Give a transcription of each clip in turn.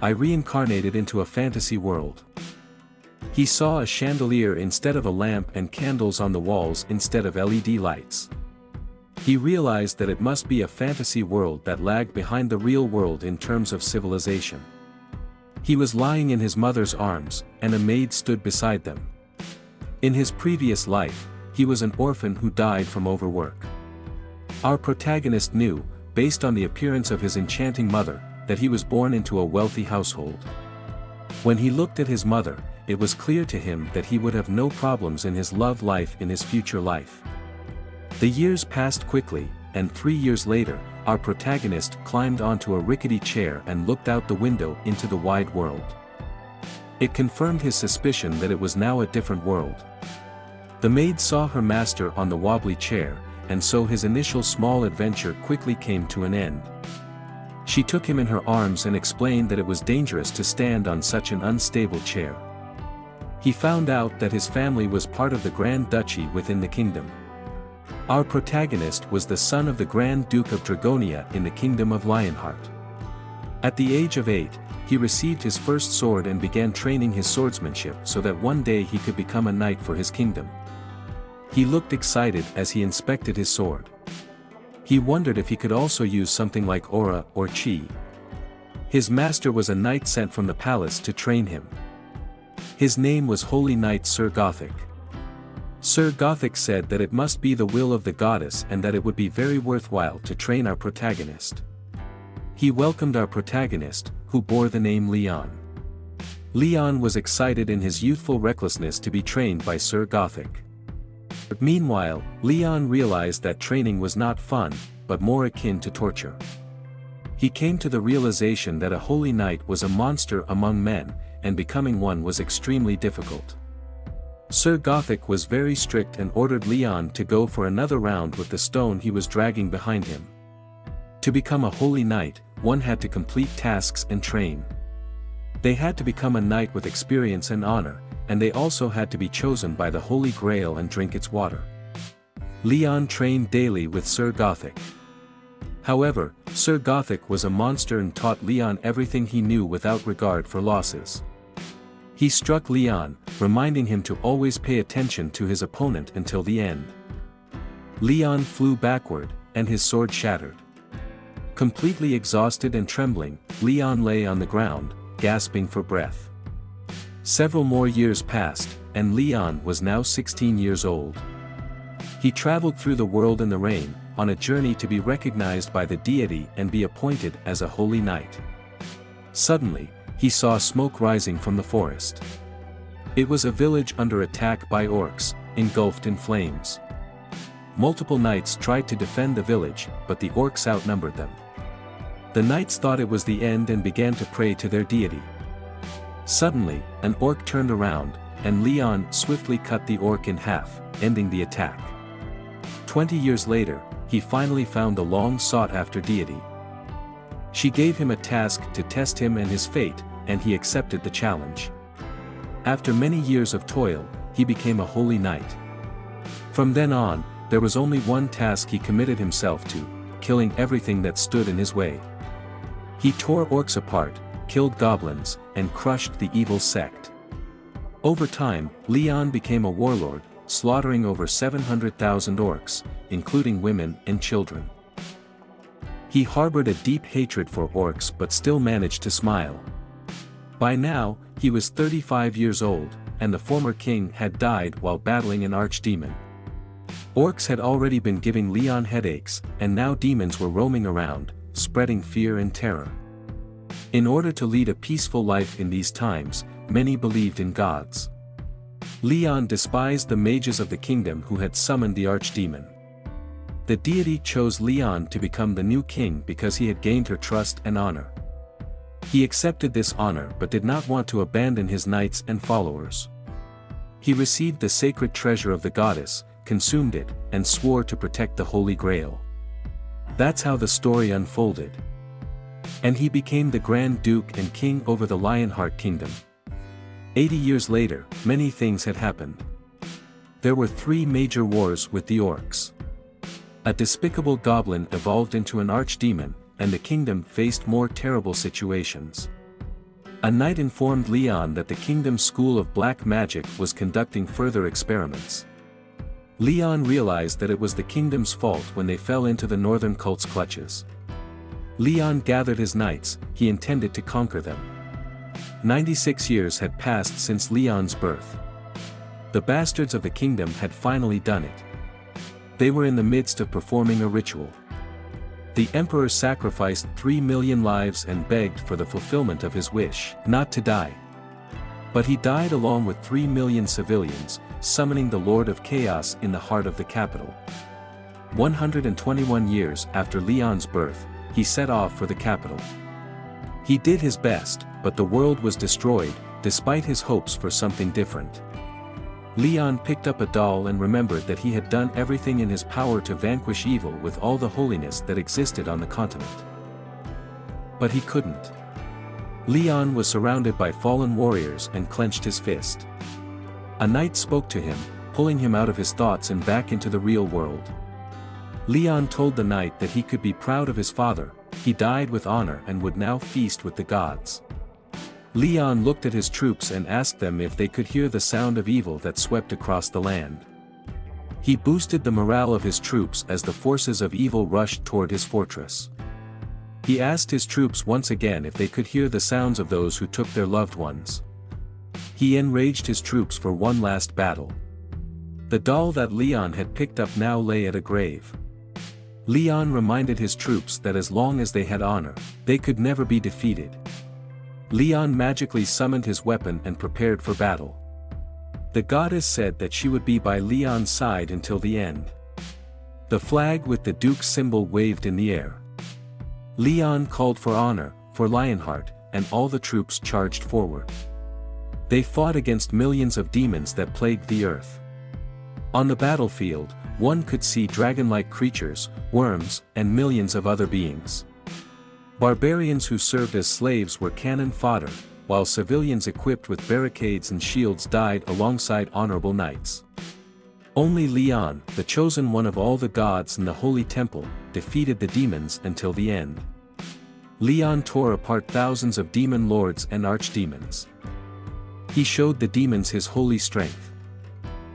I reincarnated into a fantasy world. He saw a chandelier instead of a lamp and candles on the walls instead of LED lights. He realized that it must be a fantasy world that lagged behind the real world in terms of civilization. He was lying in his mother's arms, and a maid stood beside them. In his previous life, he was an orphan who died from overwork. Our protagonist knew, based on the appearance of his enchanting mother, that he was born into a wealthy household. When he looked at his mother, it was clear to him that he would have no problems in his love life in his future life. The years passed quickly, and 3 years later, our protagonist climbed onto a rickety chair and looked out the window into the wide world. It confirmed his suspicion that it was now a different world. The maid saw her master on the wobbly chair, and so his initial small adventure quickly came to an end. She took him in her arms and explained that it was dangerous to stand on such an unstable chair. He found out that his family was part of the Grand Duchy within the kingdom. Our protagonist was the son of the Grand Duke of Dragonia in the Kingdom of Lionheart. At the age of 8, he received his first sword and began training his swordsmanship so that one day he could become a knight for his kingdom. He looked excited as he inspected his sword. He wondered if he could also use something like aura or chi. His master was a knight sent from the palace to train him. His name was Holy Knight Sir Gothic. Sir Gothic said that it must be the will of the goddess and that it would be very worthwhile to train our protagonist. He welcomed our protagonist, who bore the name Leon. Leon was excited in his youthful recklessness to be trained by Sir Gothic. Meanwhile, Leon realized that training was not fun, but more akin to torture. He came to the realization that a holy knight was a monster among men, and becoming one was extremely difficult. Sir Gothic was very strict and ordered Leon to go for another round with the stone he was dragging behind him. To become a holy knight, one had to complete tasks and train. They had to become a knight with experience and honor, and they also had to be chosen by the Holy Grail and drink its water. Leon trained daily with Sir Gothic. However, Sir Gothic was a monster and taught Leon everything he knew without regard for losses. He struck Leon, reminding him to always pay attention to his opponent until the end. Leon flew backward, and his sword shattered. Completely exhausted and trembling, Leon lay on the ground, gasping for breath. Several more years passed, and Leon was now 16 years old. He traveled through the world in the rain, on a journey to be recognized by the deity and be appointed as a holy knight. Suddenly, he saw smoke rising from the forest. It was a village under attack by orcs, engulfed in flames. Multiple knights tried to defend the village, but the orcs outnumbered them. The knights thought it was the end and began to pray to their deity. Suddenly, an orc turned around, and Leon swiftly cut the orc in half, ending the attack. 20 years later, he finally found the long-sought-after deity. She gave him a task to test him and his fate, and he accepted the challenge. After many years of toil, he became a holy knight. From then on, there was only one task he committed himself to, killing everything that stood in his way. He tore orcs apart, killed goblins, and crushed the evil sect. Over time, Leon became a warlord, slaughtering over 700,000 orcs, including women and children. He harbored a deep hatred for orcs but still managed to smile. By now, he was 35 years old, and the former king had died while battling an archdemon. Orcs had already been giving Leon headaches, and now demons were roaming around, spreading fear and terror. In order to lead a peaceful life in these times, many believed in gods. Leon despised the mages of the kingdom who had summoned the archdemon. The deity chose Leon to become the new king because he had gained her trust and honor. He accepted this honor but did not want to abandon his knights and followers. He received the sacred treasure of the goddess, consumed it, and swore to protect the Holy Grail. That's how the story unfolded. And he became the Grand Duke and King over the Lionheart Kingdom. 80 years later, many things had happened. There were 3 major wars with the orcs. A despicable goblin evolved into an archdemon, and the kingdom faced more terrible situations. A knight informed Leon that the kingdom's school of black magic was conducting further experiments. Leon realized that it was the kingdom's fault when they fell into the northern cult's clutches. Leon gathered his knights, he intended to conquer them. 96 years had passed since Leon's birth. The bastards of the kingdom had finally done it. They were in the midst of performing a ritual. The emperor sacrificed 3 million lives and begged for the fulfillment of his wish not to die. But he died along with 3 million civilians, summoning the Lord of Chaos in the heart of the capital. 121 years after Leon's birth, he set off for the capital. He did his best, but the world was destroyed, despite his hopes for something different. Leon picked up a doll and remembered that he had done everything in his power to vanquish evil with all the holiness that existed on the continent. But he couldn't. Leon was surrounded by fallen warriors and clenched his fist. A knight spoke to him, pulling him out of his thoughts and back into the real world. Leon told the knight that he could be proud of his father, he died with honor and would now feast with the gods. Leon looked at his troops and asked them if they could hear the sound of evil that swept across the land. He boosted the morale of his troops as the forces of evil rushed toward his fortress. He asked his troops once again if they could hear the sounds of those who took their loved ones. He enraged his troops for one last battle. The doll that Leon had picked up now lay at a grave. Leon reminded his troops that as long as they had honor, they could never be defeated. Leon magically summoned his weapon and prepared for battle. The goddess said that she would be by Leon's side until the end. The flag with the Duke's symbol waved in the air. Leon called for honor, for Lionheart, and all the troops charged forward. They fought against millions of demons that plagued the earth. On the battlefield, one could see dragon-like creatures, worms, and millions of other beings. Barbarians who served as slaves were cannon fodder, while civilians equipped with barricades and shields died alongside honorable knights. Only Leon, the chosen one of all the gods in the holy temple, defeated the demons until the end. Leon tore apart thousands of demon lords and archdemons. He showed the demons his holy strength.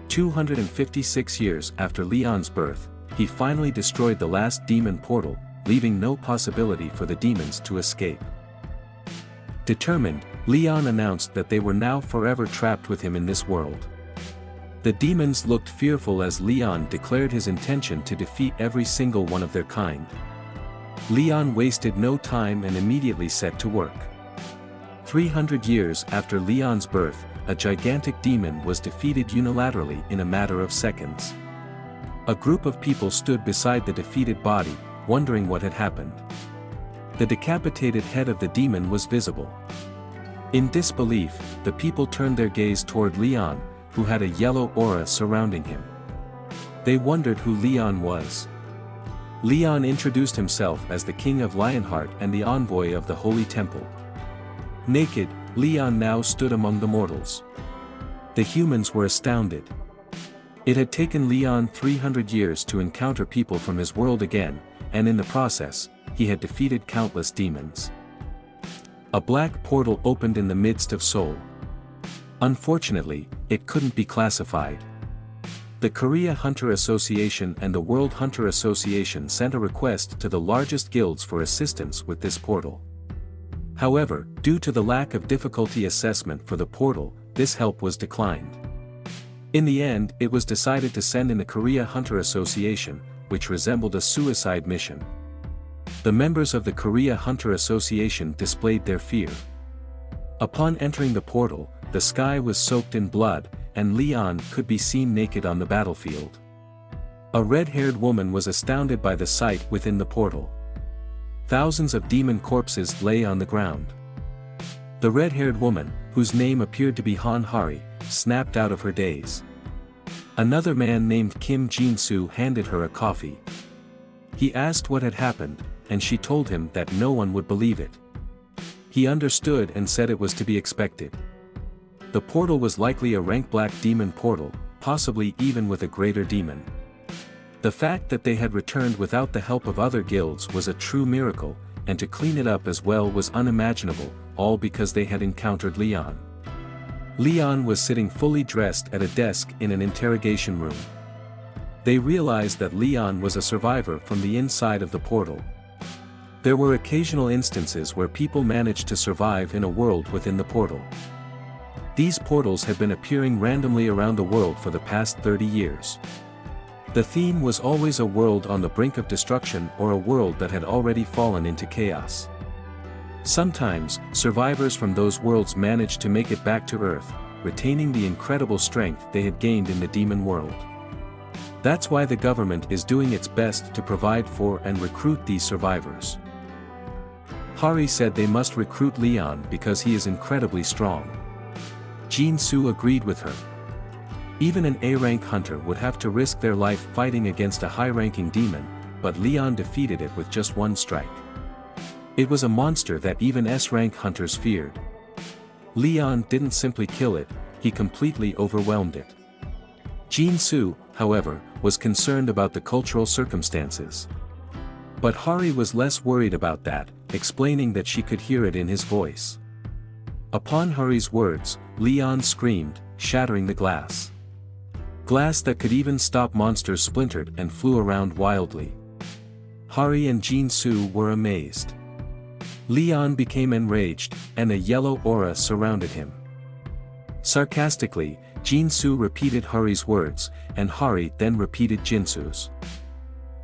256 years after Leon's birth, he finally destroyed the last demon portal, leaving no possibility for the demons to escape. Determined, Leon announced that they were now forever trapped with him in this world. The demons looked fearful as Leon declared his intention to defeat every single one of their kind. Leon wasted no time and immediately set to work. 300 years after Leon's birth, a gigantic demon was defeated unilaterally in a matter of seconds. A group of people stood beside the defeated body, wondering what had happened. The decapitated head of the demon was visible. In disbelief, the people turned their gaze toward Leon, who had a yellow aura surrounding him. They wondered who Leon was. Leon introduced himself as the King of Lionheart and the envoy of the Holy Temple. Naked, Leon now stood among the mortals. The humans were astounded. It had taken Leon 300 years to encounter people from his world again, and in the process, he had defeated countless demons. A black portal opened in the midst of Seoul. Unfortunately, it couldn't be classified. The Korea Hunter Association and the World Hunter Association sent a request to the largest guilds for assistance with this portal. However, due to the lack of difficulty assessment for the portal, this help was declined. In the end, it was decided to send in the Korea Hunter Association, which resembled a suicide mission. The members of the Korea Hunter Association displayed their fear. Upon entering the portal, the sky was soaked in blood, and Leon could be seen naked on the battlefield. A red-haired woman was astounded by the sight within the portal. Thousands of demon corpses lay on the ground. The red-haired woman, whose name appeared to be Han Hari, snapped out of her daze. Another man named Kim Jinsoo handed her a coffee. He asked what had happened, and she told him that no one would believe it. He understood and said it was to be expected. The portal was likely a rank black demon portal, possibly even with a greater demon. The fact that they had returned without the help of other guilds was a true miracle, and to clean it up as well was unimaginable, all because they had encountered Leon. Leon was sitting fully dressed at a desk in an interrogation room. They realized that Leon was a survivor from the inside of the portal. There were occasional instances where people managed to survive in a world within the portal. These portals had been appearing randomly around the world for the past 30 years. The theme was always a world on the brink of destruction or a world that had already fallen into chaos. Sometimes, survivors from those worlds managed to make it back to Earth, retaining the incredible strength they had gained in the demon world. That's why the government is doing its best to provide for and recruit these survivors. Hari said they must recruit Leon because he is incredibly strong. Jinsoo agreed with her. Even an A-rank hunter would have to risk their life fighting against a high-ranking demon, but Leon defeated it with just one strike. It was a monster that even S-rank hunters feared. Leon didn't simply kill it, he completely overwhelmed it. Jinsoo, however, was concerned about the cultural circumstances. But Hari was less worried about that, explaining that she could hear it in his voice. Upon Hari's words, Leon screamed, shattering the glass. Glass that could even stop monsters splintered and flew around wildly. Hari and Jinsoo were amazed. Leon became enraged, and a yellow aura surrounded him. Sarcastically, Jinsoo repeated Hari's words, and Hari then repeated Jinsoo's.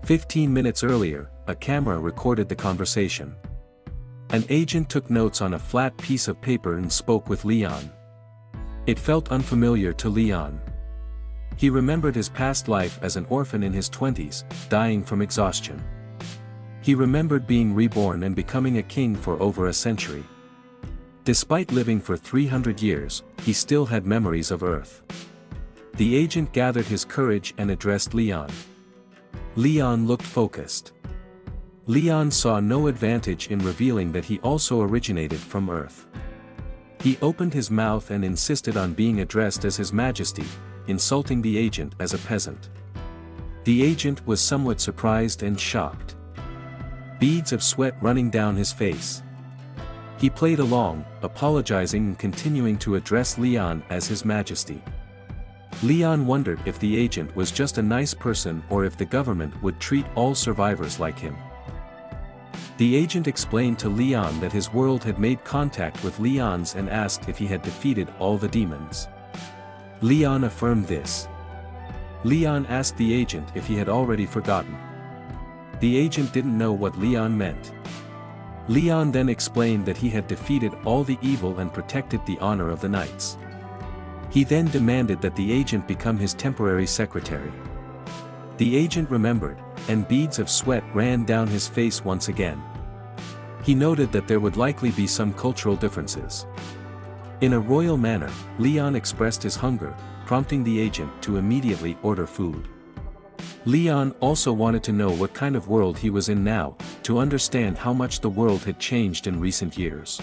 15 minutes earlier, a camera recorded the conversation. An agent took notes on a flat piece of paper and spoke with Leon. It felt unfamiliar to Leon. He remembered his past life as an orphan in his 20s, dying from exhaustion. He remembered being reborn and becoming a king for over a century. Despite living for 300 years, he still had memories of Earth. The agent gathered his courage and addressed Leon. Leon looked focused. Leon saw no advantage in revealing that he also originated from Earth. He opened his mouth and insisted on being addressed as His Majesty, insulting the agent as a peasant. The agent was somewhat surprised and shocked. Beads of sweat running down his face. He played along, apologizing and continuing to address Leon as His Majesty. Leon wondered if the agent was just a nice person or if the government would treat all survivors like him. The agent explained to Leon that his world had made contact with Leon's and asked if he had defeated all the demons. Leon affirmed this. Leon asked the agent if he had already forgotten. The agent didn't know what Leon meant. Leon then explained that he had defeated all the evil and protected the honor of the knights. He then demanded that the agent become his temporary secretary. The agent remembered, and beads of sweat ran down his face once again. He noted that there would likely be some cultural differences. In a royal manner, Leon expressed his hunger, prompting the agent to immediately order food. Leon also wanted to know what kind of world he was in now, to understand how much the world had changed in recent years.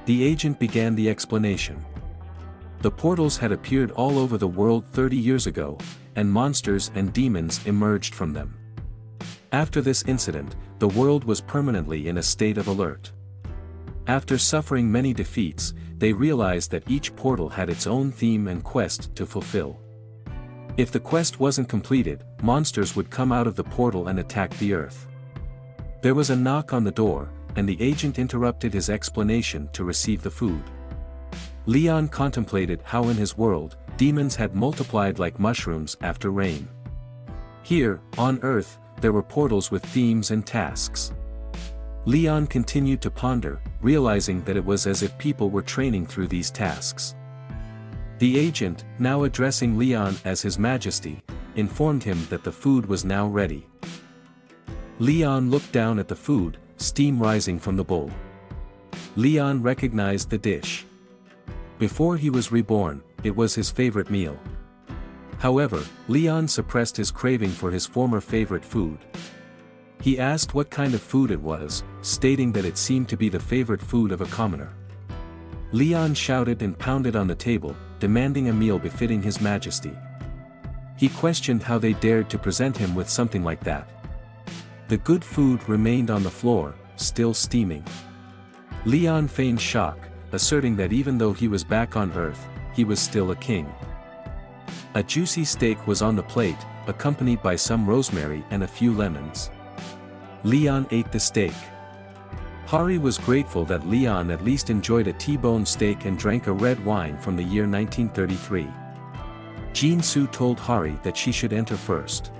The agent began the explanation. The portals had appeared all over the world 30 years ago, and monsters and demons emerged from them. After this incident, the world was permanently in a state of alert. After suffering many defeats, they realized that each portal had its own theme and quest to fulfill. If the quest wasn't completed, monsters would come out of the portal and attack the Earth. There was a knock on the door, and the agent interrupted his explanation to receive the food. Leon contemplated how in his world, demons had multiplied like mushrooms after rain. Here, on Earth, there were portals with themes and tasks. Leon continued to ponder, realizing that it was as if people were training through these tasks. The agent, now addressing Leon as His Majesty, informed him that the food was now ready. Leon looked down at the food, steam rising from the bowl. Leon recognized the dish. Before he was reborn, it was his favorite meal. However, Leon suppressed his craving for his former favorite food. He asked what kind of food it was, stating that it seemed to be the favorite food of a commoner. Leon shouted and pounded on the table, demanding a meal befitting His Majesty. He questioned how they dared to present him with something like that. The good food remained on the floor, still steaming. Leon feigned shock, asserting that even though he was back on Earth, he was still a king. A juicy steak was on the plate, accompanied by some rosemary and a few lemons. Leon ate the steak. Hari was grateful that Leon at least enjoyed a T-bone steak and drank a red wine from the year 1933. Jinsoo told Hari that she should enter first.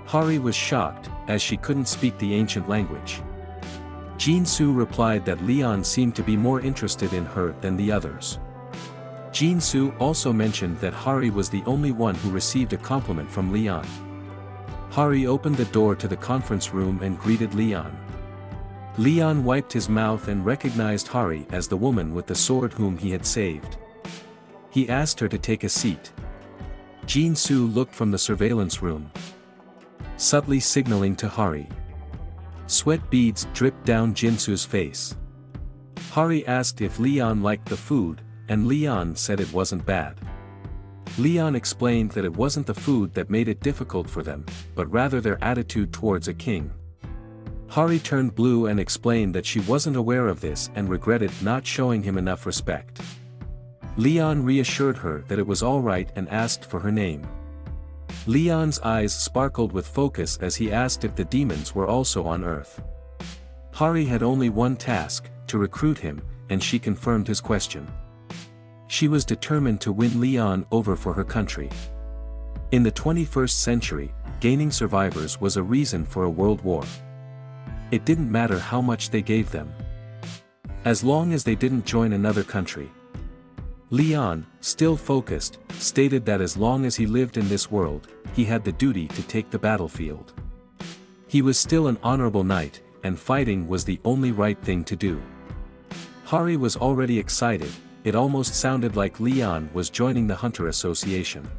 Hari was shocked, as she couldn't speak the ancient language. Jinsoo replied that Leon seemed to be more interested in her than the others. Jinsoo also mentioned that Hari was the only one who received a compliment from Leon. Hari opened the door to the conference room and greeted Leon. Leon wiped his mouth and recognized Hari as the woman with the sword whom he had saved. He asked her to take a seat. Jinsoo looked from the surveillance room, subtly signaling to Hari. Sweat beads dripped down Jinsoo's face. Hari asked if Leon liked the food, and Leon said it wasn't bad. Leon explained that it wasn't the food that made it difficult for them, but rather their attitude towards a king. Hari turned blue and explained that she wasn't aware of this and regretted not showing him enough respect. Leon reassured her that it was alright and asked for her name. Leon's eyes sparkled with focus as he asked if the demons were also on Earth. Hari had only one task, to recruit him, and she confirmed his question. She was determined to win Leon over for her country. In the 21st century, gaining survivors was a reason for a world war. It didn't matter how much they gave them, as long as they didn't join another country. Leon, still focused, stated that as long as he lived in this world, he had the duty to take the battlefield. He was still an honorable knight, and fighting was the only right thing to do. Hari was already excited, it almost sounded like Leon was joining the Hunter Association.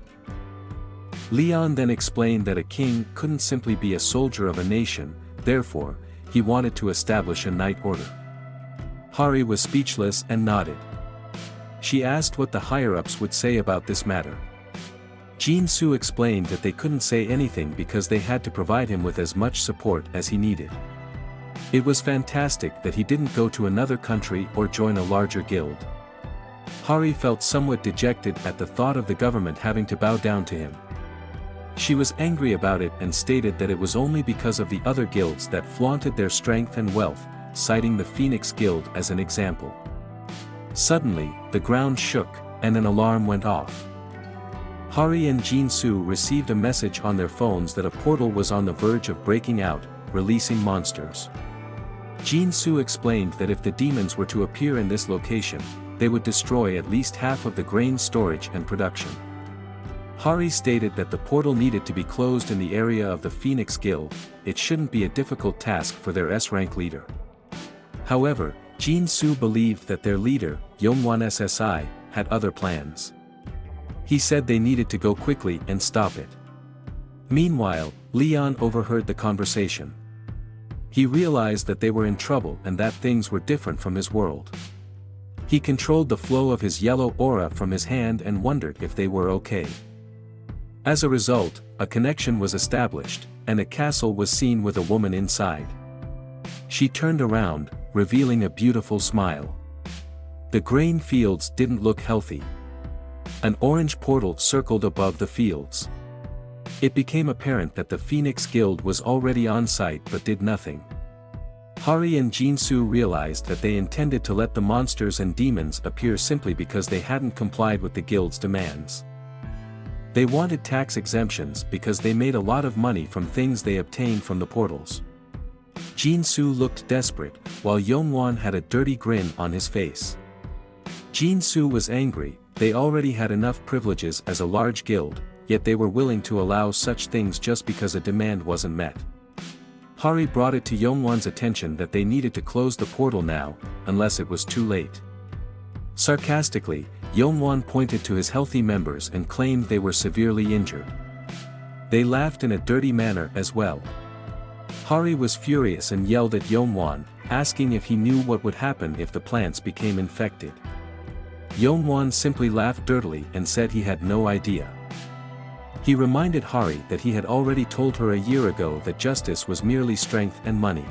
Leon then explained that a king couldn't simply be a soldier of a nation, therefore, he wanted to establish a knight order. Hari was speechless and nodded. She asked what the higher-ups would say about this matter. Jinsoo explained that they couldn't say anything because they had to provide him with as much support as he needed. It was fantastic that he didn't go to another country or join a larger guild. Hari felt somewhat dejected at the thought of the government having to bow down to him. She was angry about it and stated that it was only because of the other guilds that flaunted their strength and wealth, citing the Phoenix Guild as an example. Suddenly, the ground shook, and an alarm went off. Hari and Jinsoo received a message on their phones that a portal was on the verge of breaking out, releasing monsters. Jinsoo explained that if the demons were to appear in this location, they would destroy at least half of the grain storage and production. Hari stated that the portal needed to be closed in the area of the Phoenix Guild. It shouldn't be a difficult task for their S-rank leader. However, Jinsoo believed that their leader, Yongwon SSI, had other plans. He said they needed to go quickly and stop it. Meanwhile, Leon overheard the conversation. He realized that they were in trouble and that things were different from his world. He controlled the flow of his yellow aura from his hand and wondered if they were okay. As a result, a connection was established, and a castle was seen with a woman inside. She turned around, revealing a beautiful smile. The grain fields didn't look healthy. An orange portal circled above the fields. It became apparent that the Phoenix Guild was already on site but did nothing. Hari and Jinsoo realized that they intended to let the monsters and demons appear simply because they hadn't complied with the guild's demands. They wanted tax exemptions because they made a lot of money from things they obtained from the portals. Jinsoo looked desperate, while Yongwon had a dirty grin on his face. Jinsoo was angry, they already had enough privileges as a large guild, yet they were willing to allow such things just because a demand wasn't met. Hari brought it to Yongwon's attention that they needed to close the portal now, unless it was too late. Sarcastically, Yongwon pointed to his healthy members and claimed they were severely injured. They laughed in a dirty manner as well. Hari was furious and yelled at Yongwon, asking if he knew what would happen if the plants became infected. Yongwon simply laughed dirtily and said he had no idea. He reminded Hari that he had already told her a year ago that justice was merely strength and money.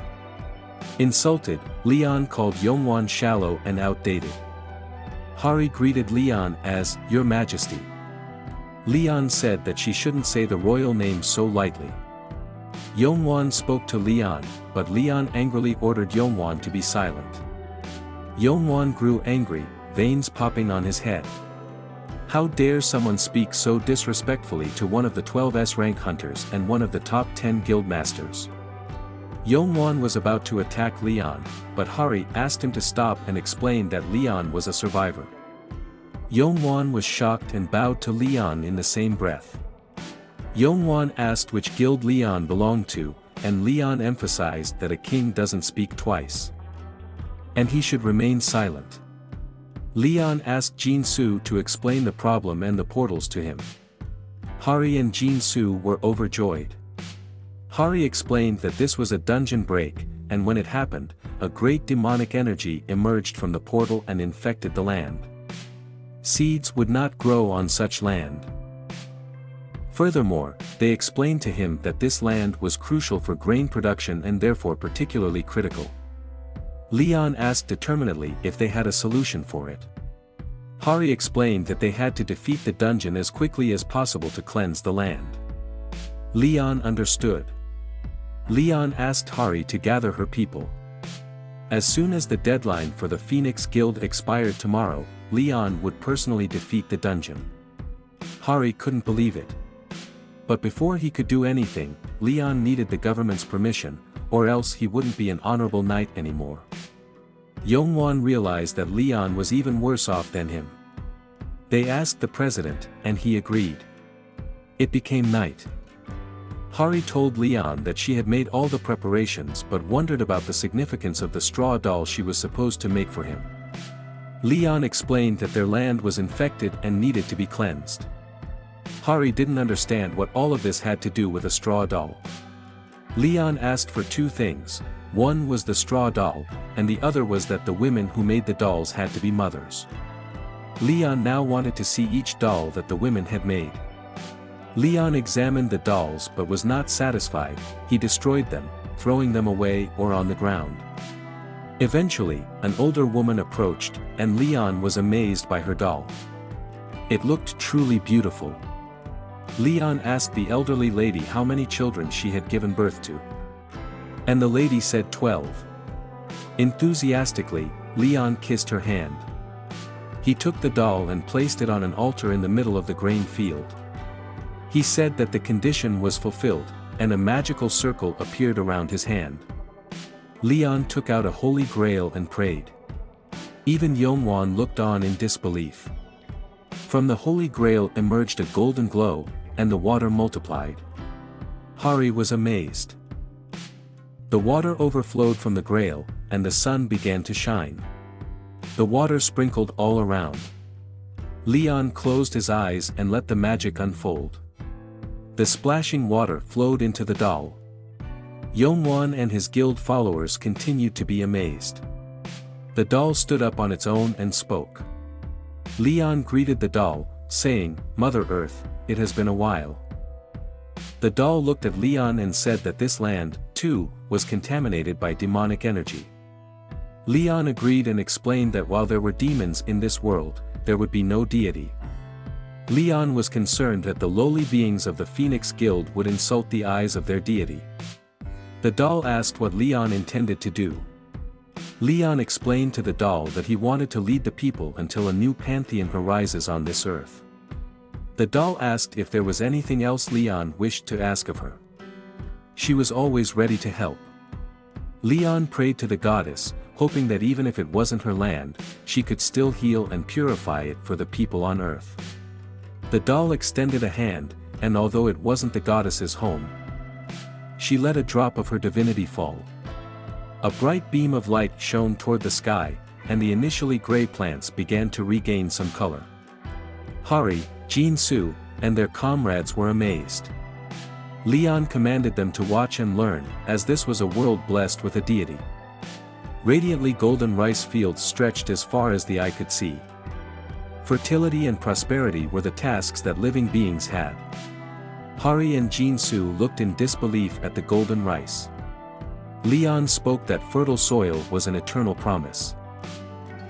Insulted, Leon called Yongwon shallow and outdated. Hari greeted Leon as, Your Majesty. Leon said that she shouldn't say the royal name so lightly. Yongwon spoke to Leon, but Leon angrily ordered Yongwon to be silent. Yongwon grew angry, veins popping on his head. How dare someone speak so disrespectfully to one of the 12S rank hunters and one of the top 10 guild masters? Yongwon was about to attack Leon, but Hari asked him to stop and explained that Leon was a survivor. Yongwon was shocked and bowed to Leon in the same breath. Yongwon asked which guild Leon belonged to, and Leon emphasized that a king doesn't speak twice. And he should remain silent. Leon asked Jinsoo to explain the problem and the portals to him. Hari and Jinsoo were overjoyed. Hari explained that this was a dungeon break, and when it happened, a great demonic energy emerged from the portal and infected the land. Seeds would not grow on such land. Furthermore, they explained to him that this land was crucial for grain production and therefore particularly critical. Leon asked determinedly if they had a solution for it. Hari explained that they had to defeat the dungeon as quickly as possible to cleanse the land. Leon understood. Leon asked Hari to gather her people. As soon as the deadline for the Phoenix Guild expired tomorrow, Leon would personally defeat the dungeon. Hari couldn't believe it. But before he could do anything, Leon needed the government's permission, or else he wouldn't be an honorable knight anymore. Yongwon realized that Leon was even worse off than him. They asked the president, and he agreed. It became night. Hari told Leon that she had made all the preparations but wondered about the significance of the straw doll she was supposed to make for him. Leon explained that their land was infected and needed to be cleansed. Hari didn't understand what all of this had to do with a straw doll. Leon asked for two things, one was the straw doll, and the other was that the women who made the dolls had to be mothers. Leon now wanted to see each doll that the women had made. Leon examined the dolls but was not satisfied, he destroyed them, throwing them away or on the ground. Eventually, an older woman approached, and Leon was amazed by her doll. It looked truly beautiful. Leon asked the elderly lady how many children she had given birth to. And the lady said 12. Enthusiastically, Leon kissed her hand. He took the doll and placed it on an altar in the middle of the grain field. He said that the condition was fulfilled, and a magical circle appeared around his hand. Leon took out a holy grail and prayed. Even Yongwon looked on in disbelief. From the holy grail emerged a golden glow, and the water multiplied. Hari was amazed. The water overflowed from the grail, and the sun began to shine. The water sprinkled all around. Leon closed his eyes and let the magic unfold. The splashing water flowed into the doll. Yongwon and his guild followers continued to be amazed. The doll stood up on its own and spoke. Leon greeted the doll, saying, Mother Earth, it has been a while. The doll looked at Leon and said that this land, too, was contaminated by demonic energy. Leon agreed and explained that while there were demons in this world, there would be no deity. Leon was concerned that the lowly beings of the Phoenix Guild would insult the eyes of their deity. The doll asked what Leon intended to do. Leon explained to the doll that he wanted to lead the people until a new pantheon arises on this earth. The doll asked if there was anything else Leon wished to ask of her. She was always ready to help. Leon prayed to the goddess, hoping that even if it wasn't her land, she could still heal and purify it for the people on earth. The doll extended a hand, and although it wasn't the goddess's home, she let a drop of her divinity fall. A bright beam of light shone toward the sky, and the initially gray plants began to regain some color. Hari, Jinsoo, and their comrades were amazed. Leon commanded them to watch and learn, as this was a world blessed with a deity. Radiantly golden rice fields stretched as far as the eye could see. Fertility and prosperity were the tasks that living beings had. Hari and Jinsoo looked in disbelief at the golden rice. Leon spoke that fertile soil was an eternal promise.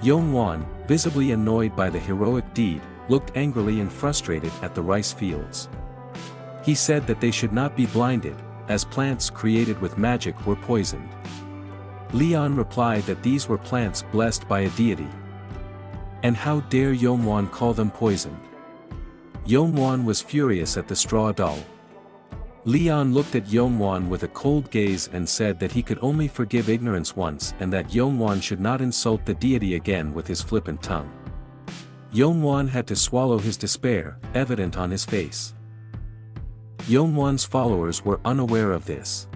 Yongwan, visibly annoyed by the heroic deed, looked angrily and frustrated at the rice fields. He said that they should not be blinded, as plants created with magic were poisoned. Leon replied that these were plants blessed by a deity. And how dare Yongwan call them poisoned? Yongwan was furious at the straw doll. Leon looked at Yongwan with a cold gaze and said that he could only forgive ignorance once and that Yongwan should not insult the deity again with his flippant tongue. Yongwan had to swallow his despair, evident on his face. Yongwan's followers were unaware of this.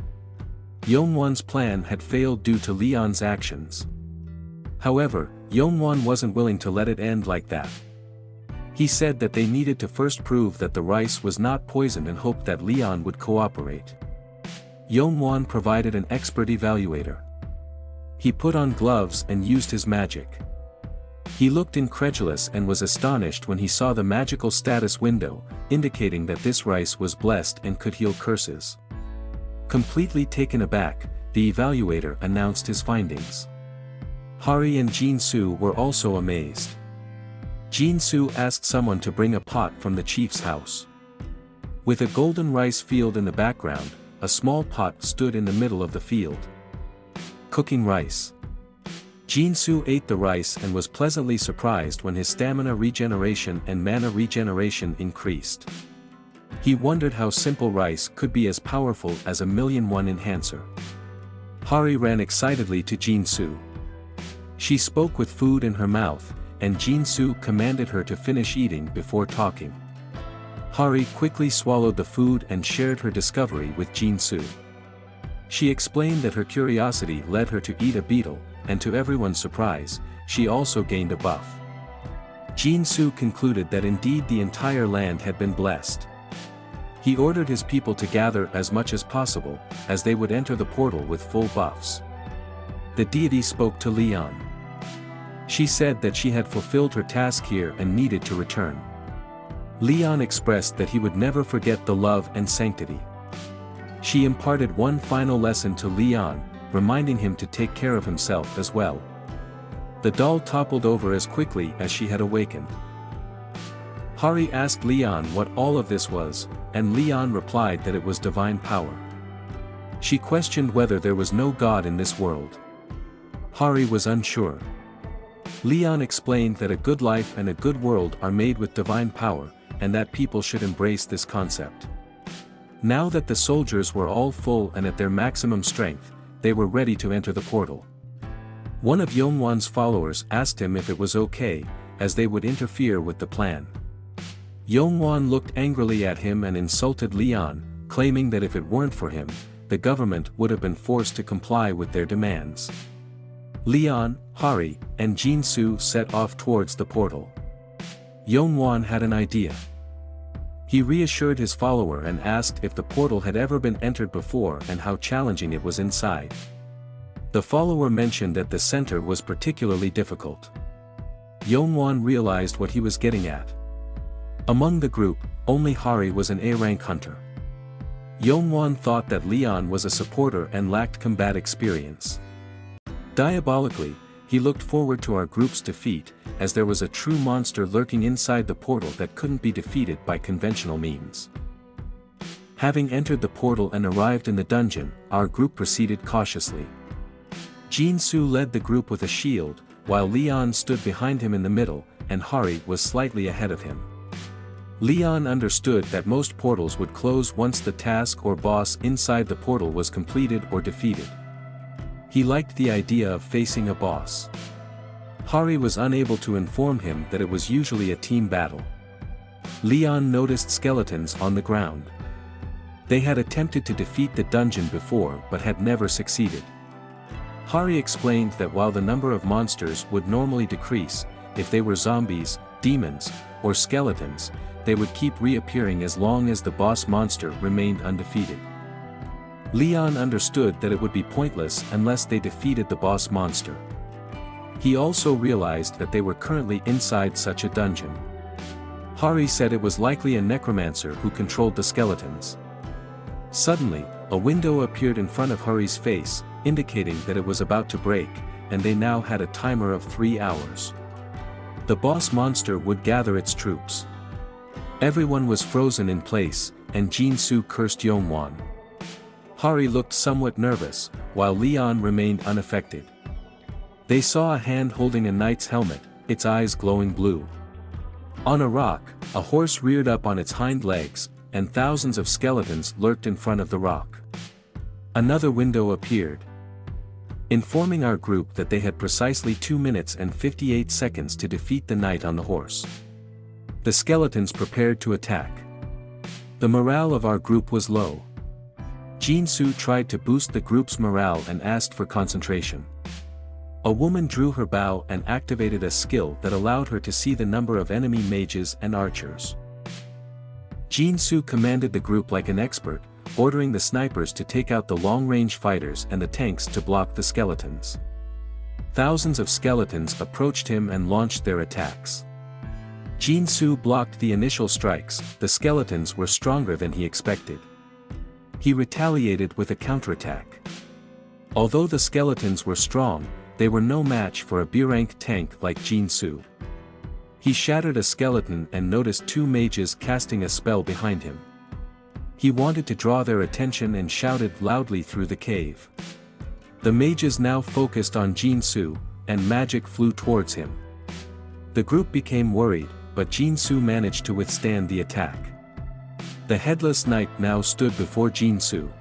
Yongwan's plan had failed due to Leon's actions. However, Yongwan wasn't willing to let it end like that. He said that they needed to first prove that the rice was not poisoned and hoped that Leon would cooperate. Yongwan provided an expert evaluator. He put on gloves and used his magic. He looked incredulous and was astonished when he saw the magical status window, indicating that this rice was blessed and could heal curses. Completely taken aback, the evaluator announced his findings. Hari and Jinsoo were also amazed. Jinsoo asked someone to bring a pot from the chief's house. With a golden rice field in the background, a small pot stood in the middle of the field. Cooking rice. Jinsoo ate the rice and was pleasantly surprised when his stamina regeneration and mana regeneration increased. He wondered how simple rice could be as powerful as a 1,000,001 enhancer. Hari ran excitedly to Jinsoo. She spoke with food in her mouth, and Jinsoo commanded her to finish eating before talking. Hari quickly swallowed the food and shared her discovery with Jinsoo. She explained that her curiosity led her to eat a beetle, and to everyone's surprise, she also gained a buff. Jinsoo concluded that indeed the entire land had been blessed. He ordered his people to gather as much as possible, as they would enter the portal with full buffs. The deity spoke to Leon. She said that she had fulfilled her task here and needed to return. Leon expressed that he would never forget the love and sanctity. She imparted one final lesson to Leon, reminding him to take care of himself as well. The doll toppled over as quickly as she had awakened. Hari asked Leon what all of this was, and Leon replied that it was divine power. She questioned whether there was no God in this world. Hari was unsure. Leon explained that a good life and a good world are made with divine power, and that people should embrace this concept. Now that the soldiers were all full and at their maximum strength, they were ready to enter the portal. One of Yongwan's followers asked him if it was okay, as they would interfere with the plan. Yongwan looked angrily at him and insulted Leon, claiming that if it weren't for him, the government would have been forced to comply with their demands. Leon, Hari, and Jinsoo set off towards the portal. Yongwan had an idea. He reassured his follower and asked if the portal had ever been entered before and how challenging it was inside. The follower mentioned that the center was particularly difficult. Yongwan realized what he was getting at. Among the group, only Hari was an A-rank hunter. Yongwan thought that Leon was a supporter and lacked combat experience. Diabolically, he looked forward to our group's defeat, as there was a true monster lurking inside the portal that couldn't be defeated by conventional means. Having entered the portal and arrived in the dungeon, our group proceeded cautiously. Jinsoo led the group with a shield, while Leon stood behind him in the middle, and Hari was slightly ahead of him. Leon understood that most portals would close once the task or boss inside the portal was completed or defeated. He liked the idea of facing a boss. Hari was unable to inform him that it was usually a team battle. Leon noticed skeletons on the ground. They had attempted to defeat the dungeon before but had never succeeded. Hari explained that while the number of monsters would normally decrease, if they were zombies, demons, or skeletons, they would keep reappearing as long as the boss monster remained undefeated. Leon understood that it would be pointless unless they defeated the boss monster. He also realized that they were currently inside such a dungeon. Hari said it was likely a necromancer who controlled the skeletons. Suddenly, a window appeared in front of Hari's face, indicating that it was about to break, and they now had a timer of 3 hours. The boss monster would gather its troops. Everyone was frozen in place, and Jinsoo cursed Yongwan. Hari looked somewhat nervous, while Leon remained unaffected. They saw a hand holding a knight's helmet, its eyes glowing blue. On a rock, a horse reared up on its hind legs, and thousands of skeletons lurked in front of the rock. Another window appeared, informing our group that they had precisely 2 minutes and 58 seconds to defeat the knight on the horse. The skeletons prepared to attack. The morale of our group was low. Jinsoo tried to boost the group's morale and asked for concentration. A woman drew her bow and activated a skill that allowed her to see the number of enemy mages and archers. Jinsoo commanded the group like an expert, ordering the snipers to take out the long-range fighters and the tanks to block the skeletons. Thousands of skeletons approached him and launched their attacks. Jinsoo blocked the initial strikes. The skeletons were stronger than he expected. He retaliated with a counterattack. Although the skeletons were strong, they were no match for a B-rank tank like Jinsoo. He shattered a skeleton and noticed 2 mages casting a spell behind him. He wanted to draw their attention and shouted loudly through the cave. The mages now focused on Jinsoo, and magic flew towards him. The group became worried, but Jinsoo managed to withstand the attack. The Headless Knight now stood before Jinsoo.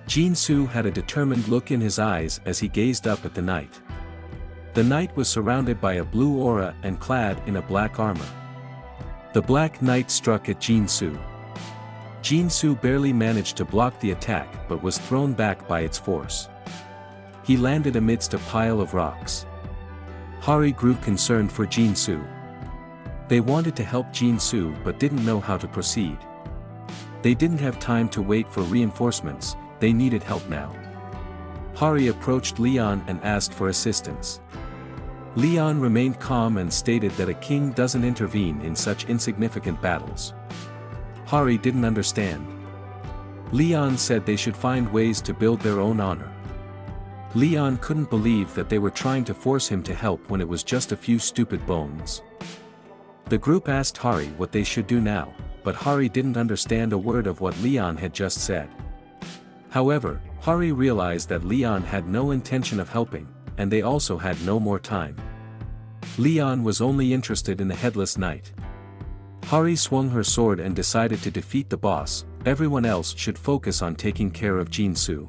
Jinsoo had a determined look in his eyes as he gazed up at the knight. The knight was surrounded by a blue aura and clad in a black armor. The Black Knight struck at Jinsoo. Jinsoo barely managed to block the attack but was thrown back by its force. He landed amidst a pile of rocks. Hari grew concerned for Jinsoo. They wanted to help Jinsoo but didn't know how to proceed. They didn't have time to wait for reinforcements, they needed help now. Hari approached Leon and asked for assistance. Leon remained calm and stated that a king doesn't intervene in such insignificant battles. Hari didn't understand. Leon said they should find ways to build their own honor. Leon couldn't believe that they were trying to force him to help when it was just a few stupid bones. The group asked Hari what they should do now, but Hari didn't understand a word of what Leon had just said. However, Hari realized that Leon had no intention of helping, and they also had no more time. Leon was only interested in the Headless Knight. Hari swung her sword and decided to defeat the boss. Everyone else should focus on taking care of Jinsoo.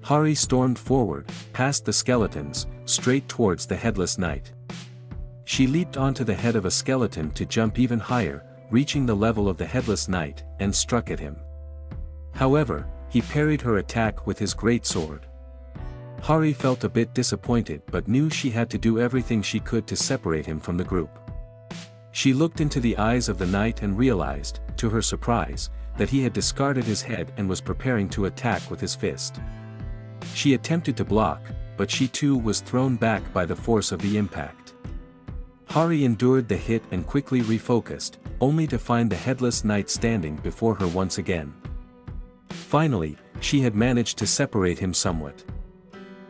Hari stormed forward, past the skeletons, straight towards the Headless Knight. She leaped onto the head of a skeleton to jump even higher, reaching the level of the Headless Knight, and struck at him. However, he parried her attack with his great sword. Hari felt a bit disappointed but knew she had to do everything she could to separate him from the group. She looked into the eyes of the knight and realized, to her surprise, that he had discarded his head and was preparing to attack with his fist. She attempted to block, but she too was thrown back by the force of the impact. Hari endured the hit and quickly refocused, only to find the Headless Knight standing before her once again. Finally, she had managed to separate him somewhat.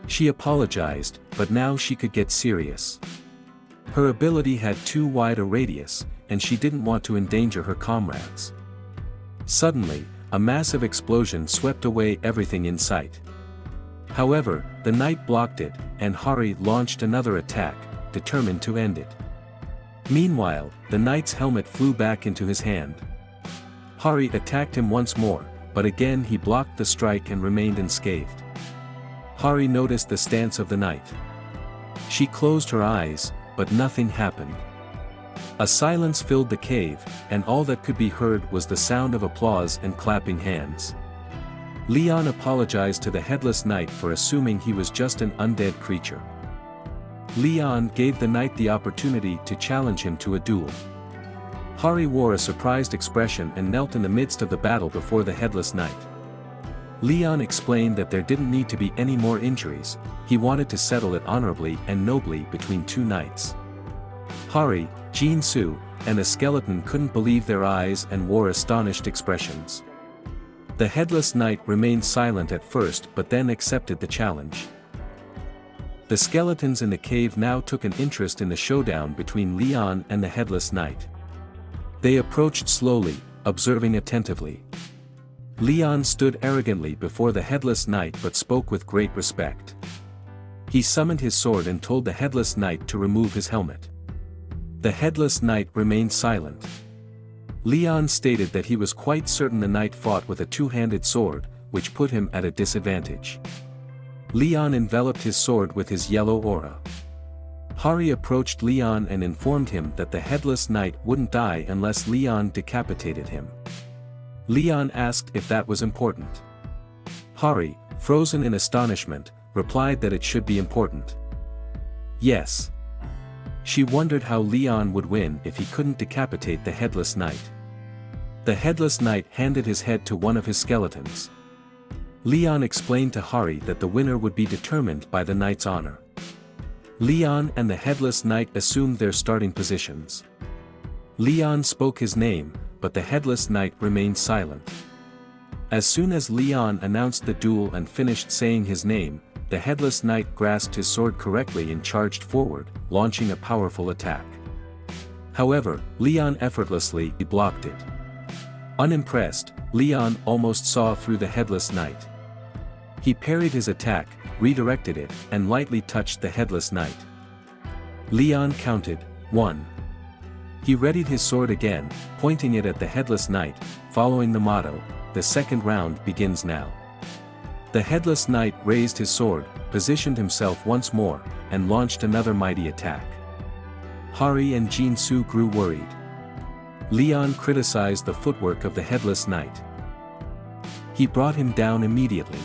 She apologized, but now she could get serious. Her ability had too wide a radius, and she didn't want to endanger her comrades. Suddenly, a massive explosion swept away everything in sight. However, the knight blocked it, and Hari launched another attack, determined to end it. Meanwhile, the knight's helmet flew back into his hand. Hari attacked him once more, but again he blocked the strike and remained unscathed. Hari noticed the stance of the knight. She closed her eyes, but nothing happened. A silence filled the cave, and all that could be heard was the sound of applause and clapping hands. Leon apologized to the Headless Knight for assuming he was just an undead creature. Leon gave the knight the opportunity to challenge him to a duel. Hari wore a surprised expression and knelt in the midst of the battle before the Headless Knight. Leon explained that there didn't need to be any more injuries, he wanted to settle it honorably and nobly between two knights. Hari, Jinsoo, and a skeleton couldn't believe their eyes and wore astonished expressions. The Headless Knight remained silent at first but then accepted the challenge. The skeletons in the cave now took an interest in the showdown between Leon and the Headless Knight. They approached slowly, observing attentively. Leon stood arrogantly before the Headless Knight but spoke with great respect. He summoned his sword and told the Headless Knight to remove his helmet. The Headless Knight remained silent. Leon stated that he was quite certain the knight fought with a two-handed sword, which put him at a disadvantage. Leon enveloped his sword with his yellow aura. Hari approached Leon and informed him that the Headless Knight wouldn't die unless Leon decapitated him. Leon asked if that was important. Hari, frozen in astonishment, replied that it should be important. Yes. She wondered how Leon would win if he couldn't decapitate the Headless Knight. The Headless Knight handed his head to one of his skeletons. Leon explained to Hari that the winner would be determined by the knight's honor. Leon and the Headless Knight assumed their starting positions. Leon spoke his name, but the Headless Knight remained silent. As soon as Leon announced the duel and finished saying his name, the Headless Knight grasped his sword correctly and charged forward, launching a powerful attack. However, Leon effortlessly blocked it. Unimpressed, Leon almost saw through the Headless Knight. He parried his attack, redirected it, and lightly touched the Headless Knight. Leon counted, 1. He readied his sword again, pointing it at the Headless Knight, following the motto, "The second round begins now." The Headless Knight raised his sword, positioned himself once more, and launched another mighty attack. Hari and Jinsoo grew worried. Leon criticized the footwork of the Headless Knight. He brought him down immediately.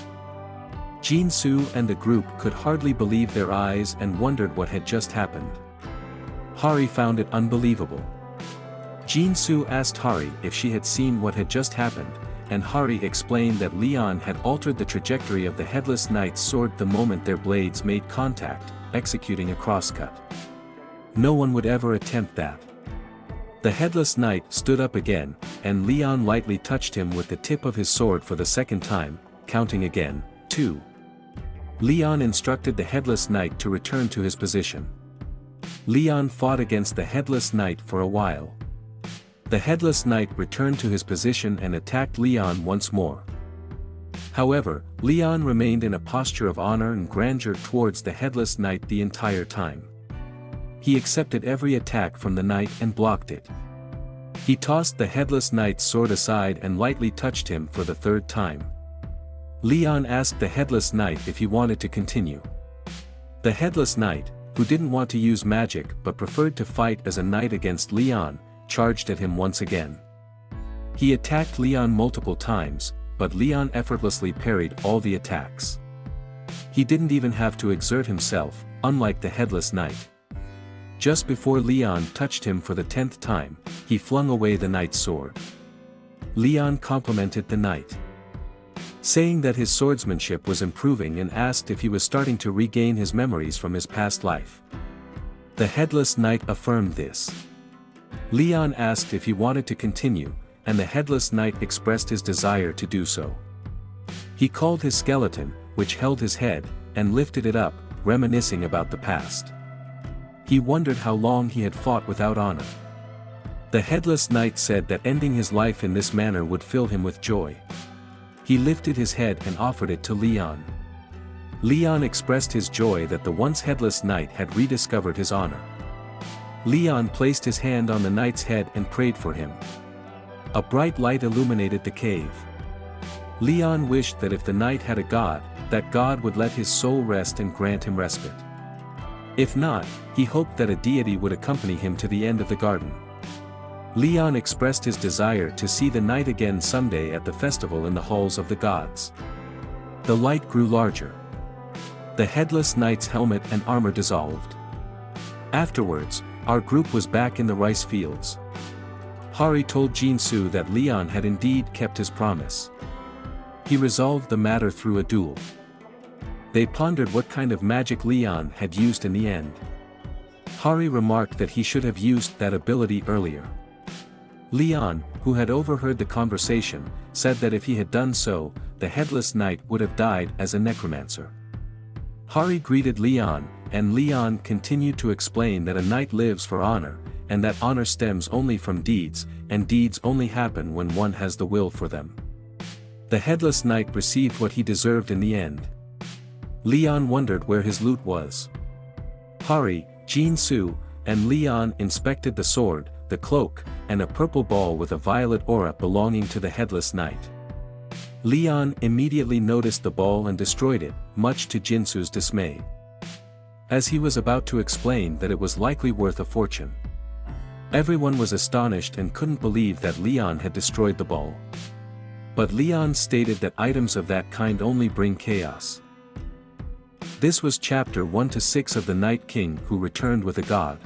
Jinsoo and the group could hardly believe their eyes and wondered what had just happened. Hari found it unbelievable. Jinsoo asked Hari if she had seen what had just happened, and Hari explained that Leon had altered the trajectory of the Headless Knight's sword the moment their blades made contact, executing a crosscut. No one would ever attempt that. The Headless Knight stood up again, and Leon lightly touched him with the tip of his sword for the second time, counting again, 2. Leon instructed the Headless Knight to return to his position. Leon fought against the Headless Knight for a while. The Headless Knight returned to his position and attacked Leon once more. However, Leon remained in a posture of honor and grandeur towards the Headless Knight the entire time. He accepted every attack from the knight and blocked it. He tossed the Headless Knight's sword aside and lightly touched him for the third time. Leon asked the Headless Knight if he wanted to continue. The Headless Knight, who didn't want to use magic but preferred to fight as a knight against Leon, charged at him once again. He attacked Leon multiple times, but Leon effortlessly parried all the attacks. He didn't even have to exert himself, unlike the Headless Knight. Just before Leon touched him for the 10th time, he flung away the knight's sword. Leon complimented the knight, saying that his swordsmanship was improving and asked if he was starting to regain his memories from his past life. The Headless Knight affirmed this. Leon asked if he wanted to continue, and the Headless Knight expressed his desire to do so. He called his skeleton, which held his head, and lifted it up, reminiscing about the past. He wondered how long he had fought without honor. The Headless Knight said that ending his life in this manner would fill him with joy. He lifted his head and offered it to Leon. Leon expressed his joy that the once Headless Knight had rediscovered his honor. Leon placed his hand on the knight's head and prayed for him. A bright light illuminated the cave. Leon wished that if the knight had a god, that god would let his soul rest and grant him respite. If not, he hoped that a deity would accompany him to the end of the garden. Leon expressed his desire to see the knight again someday at the festival in the halls of the gods. The light grew larger. The Headless Knight's helmet and armor dissolved. Afterwards, our group was back in the rice fields. Hari told Jinsoo that Leon had indeed kept his promise. He resolved the matter through a duel. They pondered what kind of magic Leon had used in the end. Hari remarked that he should have used that ability earlier. Leon, who had overheard the conversation, said that if he had done so, the Headless Knight would have died as a necromancer. Hari greeted Leon, and Leon continued to explain that a knight lives for honor, and that honor stems only from deeds, and deeds only happen when one has the will for them. The Headless Knight received what he deserved in the end. Leon wondered where his loot was. Hari, Jinsoo, and Leon inspected the sword, the cloak, and a purple ball with a violet aura belonging to the Headless Knight. Leon immediately noticed the ball and destroyed it, much to Jinsoo's dismay. As he was about to explain that it was likely worth a fortune. Everyone was astonished and couldn't believe that Leon had destroyed the ball. But Leon stated that items of that kind only bring chaos. This was chapter 1 to 6 of The Night King Who Returned with a God.